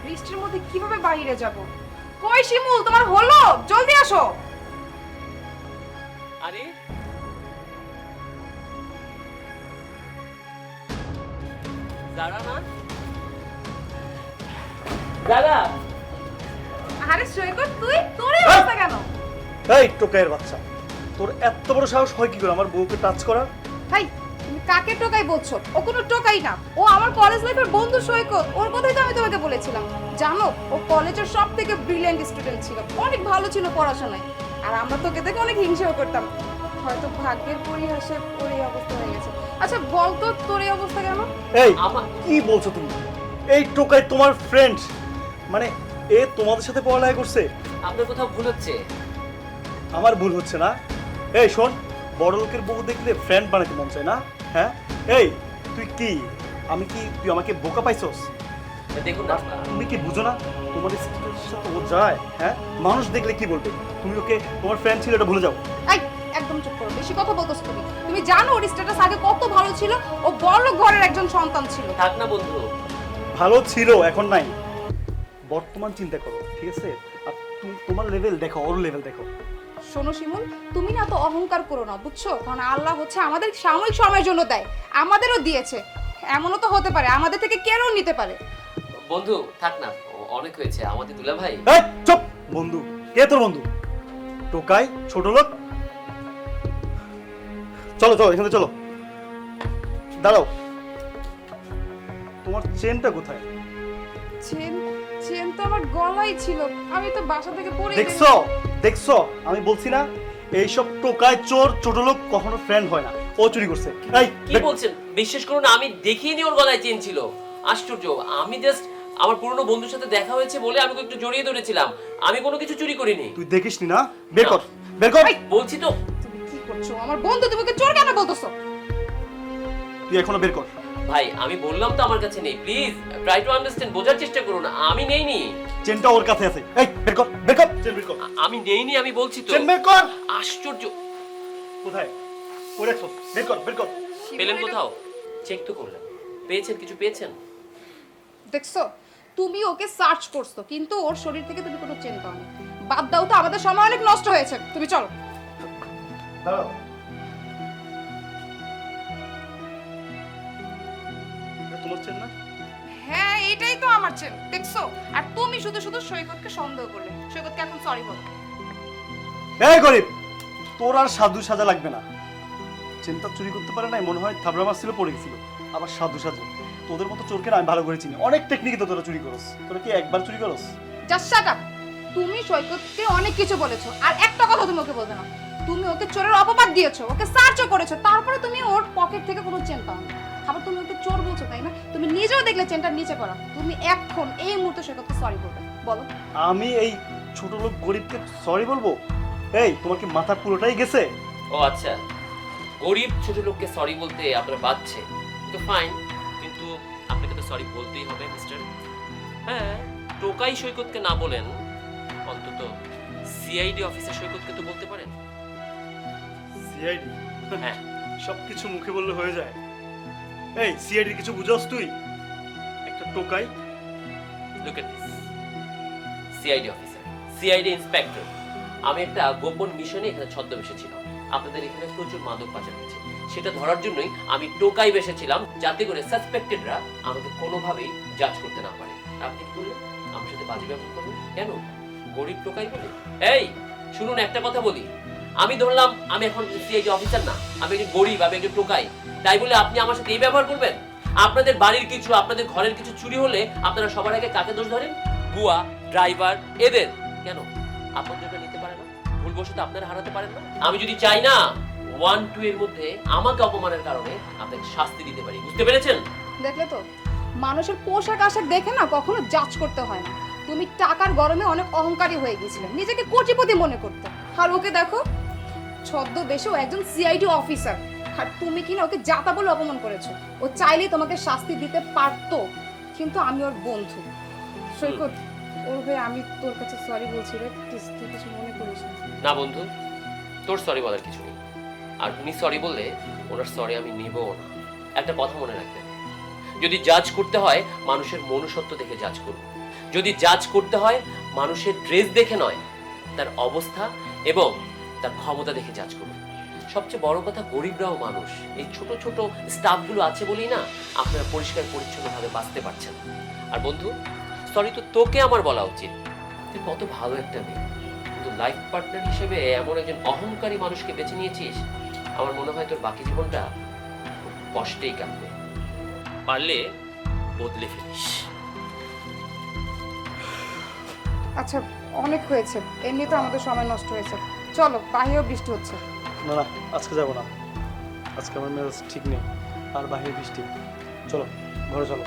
বৃষ্টির মধ্যে কিভাবে বাইরে যাব? কই শিমুল, তোমার হলো? জলদি আসো। আরে যারা না যারা আরে সৈকত, তোর এই অবস্থা কেন? এই টোকাইয়ের বাচ্চা, তোর এত বড় সাহস হয় কি করে আমার বউকে টাচ করা? ভাই, তুমি কাকে টোকাই বলছো? ও কোনো টোকাই না, ও আমার কলেজ লাইফের বন্ধু সৈকত। ওর কথাই তো আমি তোমাকে বলেছিলাম। জানো, ও কলেজের সবথেকে ব্রিলিয়ান্ট স্টুডেন্ট ছিল, অনেক ভালো ছিল পড়াশোনায়। আর আমরা তোকে দেখে অনেক হিংসাও করতাম। হয়তো ভাগ্যের পরিহাসে ওর এই অবস্থা হয়ে গেছে। আচ্ছা বল তো, তোর এই অবস্থা কেন? এই আমার কি বলছো তুমি? এই টোকাই তোমার ফ্রেন্ড, মানে এ তোমাদের সাথে পড়ালেখা করছে? আপনার কোথাও ভুল হচ্ছে। আমার ভুল হচ্ছে না? এই শোন, বড় লোকের বউ দেখলে ফ্রেন্ড বানাতে মন চায় না? হ্যাঁ, এই তুই কি, আমি কি, তুই আমাকে বোকা পাইছস? দেখুন না, তুমি কি বুঝো না তোমার স্টুডেন্টের সাথে ও যায়? হ্যাঁ, মানুষ দেখলে কি বলবে? তুমি ওকে তোমার ফ্রেন্ড ছিল এটা ভুলে যাও। এই একদম চুপ করো, বেশি কথা বলতেছ তুমি। তুমি জানো ওর স্ট্যাটাস আগে কত ভালো ছিল? ও বড় ঘরের একজন সন্তান ছিল। থাক না বন্ধু। ভালো ছিল, এখন নাই। বর্তমান চিন্তা করো, ঠিক আছে? আর তোমার লেভেল দেখো, ওর লেভেল দেখো। শোনো শিমুল, তুমি না তো অহংকার করো না, বুঝছো? কারণ আল্লাহ হচ্ছে আমাদের সাময়িক সময়ের জন্য দেয়, আমাদেরও দিয়েছে। এমনও তো হতে পারে আমাদের থেকে কেউ নিতে পারে। বন্ধু থাক না, অনেক হয়েছে। আমাদের দুলা ভাই। এই চুপ! বন্ধু? কে তোর বন্ধু? টোকাই, ছোট লোক। চলো চলো, এখানে চলো। দাঁড়াও, তোমার চেনটা কোথায়? চেন? চেন তো আমার গলায় ছিল, আমি তো বাসা থেকে পরে দেখছো দেখছো, আমি বলছি না এইসব টোকাই চোর ছোট লোক কখনো ফ্রেন্ড হয় না। ও চুরি করছে। এই কি বলছেন? বিশ্বাস করুন, আমি দেখিনি ওর গলায় চেন ছিল। আশ্চর্য! আমি জাস্ট আমার পুরনো বন্ধুর সাথে দেখা হয়েছে বলে আমি ওকে একটু জড়িয়ে ধরেছিলাম। আমি কোনো কিছু চুরি করিনি। তুই দেখিসনি না? বের কর, বের কর। বলছি তো। তুমি কি করছো? আমার বন্ধু, তুমি ওকে চোর কেন বলতেছো? তুই এখনো বের কর। ভাই আমি বললাম তো আমার কাছে নেই। প্লিজ ট্রাই টু আন্ডারস্ট্যান্ড, বোঝার চেষ্টা করুন। আমি নেইনি। চেনটা ওর কাছে আছে। এই বের কর, বের কর, চেন বের কর। আমি নেইনি, আমি বলছি তো। চেন বের কর। আশ্চর্য! কোথায়? কই রাখছো? বের কর, বের কর। পেলেন কোথাও? চেক তো করলেন, পেয়েছেন? কিছু পেয়েছেন? দেখছো, তুমি ওকে সার্চ করছো কিন্তু ওর শরীর থেকে তুমি কোনো চেন পাওনি। বাদ দাও তো, আমাদের সময় অনেক নষ্ট হয়েছে, তুমি চলো। দাঁড়াও, এটা তোমার চেন না? হ্যাঁ, এটাই তো আমার চেন, দেখছো? আর তুমি শুধু শুধু সৈকতকে সন্দেহ করলে। সৈকতকে এখন সরি বলো। এই গরিব, তোর আর সাধু সাজা লাগবে না। চেনটা চুরি করতে পারে নাই, মনে হয় থাবড়া মারছিল, পড়ে গেছিল। আবার সাধু সাজে? তোদের মতো চোরকে না আমি ভালো করে চিনি। অনেক টেকনিকে তো তোরা চুরি করস। তোরা কি একবার চুরি করস? Just shut up. তুমি সৈকতকে অনেক কিছু বলেছো, আর একটা কথা তুমি ওকে বলবে না। তুমি ওকে চোরের অপবাদ দিয়েছো, ওকে সার্চও করেছো, তারপরে তুমি ওর পকেট থেকে কোনো চেন পাওনি। আবার তুমি ওকে চোর বলছো, তাই না? তুমি নিজেও দেখলে চেনটা নিচে করা। তুমি এখন এই মুহূর্তে সৈকতকে সরি বলবে, বলো। আমি এই ছোট লোক গরিবকে সরি বলবো? এই তোমার কি মাথা পুরোটাই গেছে? ও আচ্ছা, গরিব ছোট লোককে সরি বলতে আপনার বাচ্ছে তো ফাইন, কিন্তু আপনাকে তো সরি বলতেই হবে মিস্টার। হ্যাঁ, টোকাই সৈকতকে না বলেন, অন্তত সিআইডি অফিসার সৈকতকে তো বলতে পারেন। সিআইডি? হ্যাঁ। সবকিছু মুখে বললে হয়ে যায়? এই সিআইডি কিছু বুঝাস তুই? একটা টোকাই। Look at this, CID officer, CID inspector. আমি একটা গোপন মিশনে এখানে ছদ্মবেশে ছিলাম। আপনাদের এখানে প্রচুর মাদক পাচার হচ্ছে, সেটা ধরার জন্যই আমি টোকাই বেসেছিলাম, যাতে করে সাসপেক্টেডরা আমাকে কোনোভাবেই জাজ করতে না পারে। আপনি কি বললেন? আমার সাথে বাজে ব্যবহার করবেন কেন? গরিব টোকাই বলে? এই শুনুন, একটা কথা বলি। আমি ধরলাম আমি এখন সিআইডি অফিসার না, আমি একজন গরিব, আমি একজন টোকাই, তাই বলে আপনি আমার সাথে এই ব্যবহার করবেন? আপনাদের বাড়ির কিছু, আপনাদের ঘরের কিছু চুরি হলে আপনারা সবার আগে কাকে দোষ ধরেন? বুয়া, ড্রাইভার, এদের। কেন আপনাদেরটা নিতে পারে না? ভুলবশত আপনারা হারাতে পারেন না? আমি যদি চাই না 1-2 এর মধ্যে আমাকে অপমানের কারণে আপনাকে শাস্তি দিতে পারি, বুঝতে পেরেছেন? দেখলে তো, মানুষের পোশাক আশাক দেখে না কখনো জাজ করতে হয় না। তুমি টাকার গরমে অনেক অহংকারী হয়ে গিয়েছিলে, নিজেকে কোটিপতি মনে করতে। আর ওকে দেখো, ছদ্মবেশে ও একজন সিআইডি অফিসার, আর তুমি কিনা ওকে জাতা বলে অপমান করেছো। ও চাইলেই তোমাকে শাস্তি দিতে পারতো, কিন্তু আমি ওর বন্ধু। সৈকত, ওর হয়ে আমি তোর কাছে সরি বলছি রে, প্লিজ তুই কিছু মনে করিস না। না বন্ধু, তোর সরি বলার কিছু নেই। আর উনি সরি বললে ওনার সরি আমি নেবও না। একটা কথা মনে রাখবেন, যদি জাজ করতে হয় মানুষের মনুষ্যত্ব দেখে জাজ করুন। যদি জাজ করতে হয় মানুষের ড্রেস দেখে নয়, তার অবস্থা এবং তার ক্ষমতা দেখে জাজ করুন। সবচেয়ে বড় কথা, গরিবরাও মানুষ। এই ছোট ছোট স্টাফগুলো আছে বলেই না আপনারা পরিষ্কার পরিচ্ছন্নভাবে বাঁচতে পারছেন। আর বন্ধু, সরি তো তোকে আমার বলা উচিত, তুই কত ভালো একটা মেয়ে, কিন্তু লাইফ পার্টনার হিসেবে এমন একজন অহংকারী মানুষকে বেছে নিয়েছিস। আমার মনে হয় তোর বাকি জীবনটা খুব কষ্টেই কাটবে। পারলে বদলে ফেলিস। আচ্ছা, অনেক হয়েছে, এমনি তো আমাদের সময় নষ্ট হয়েছে। চলো, বাহিরেও বৃষ্টি হচ্ছে। না না, আজকে যাবো না, আজকে আমার মেজাজ ঠিক নেই, আর বাইরে বৃষ্টি। চলো ঘরে চলো।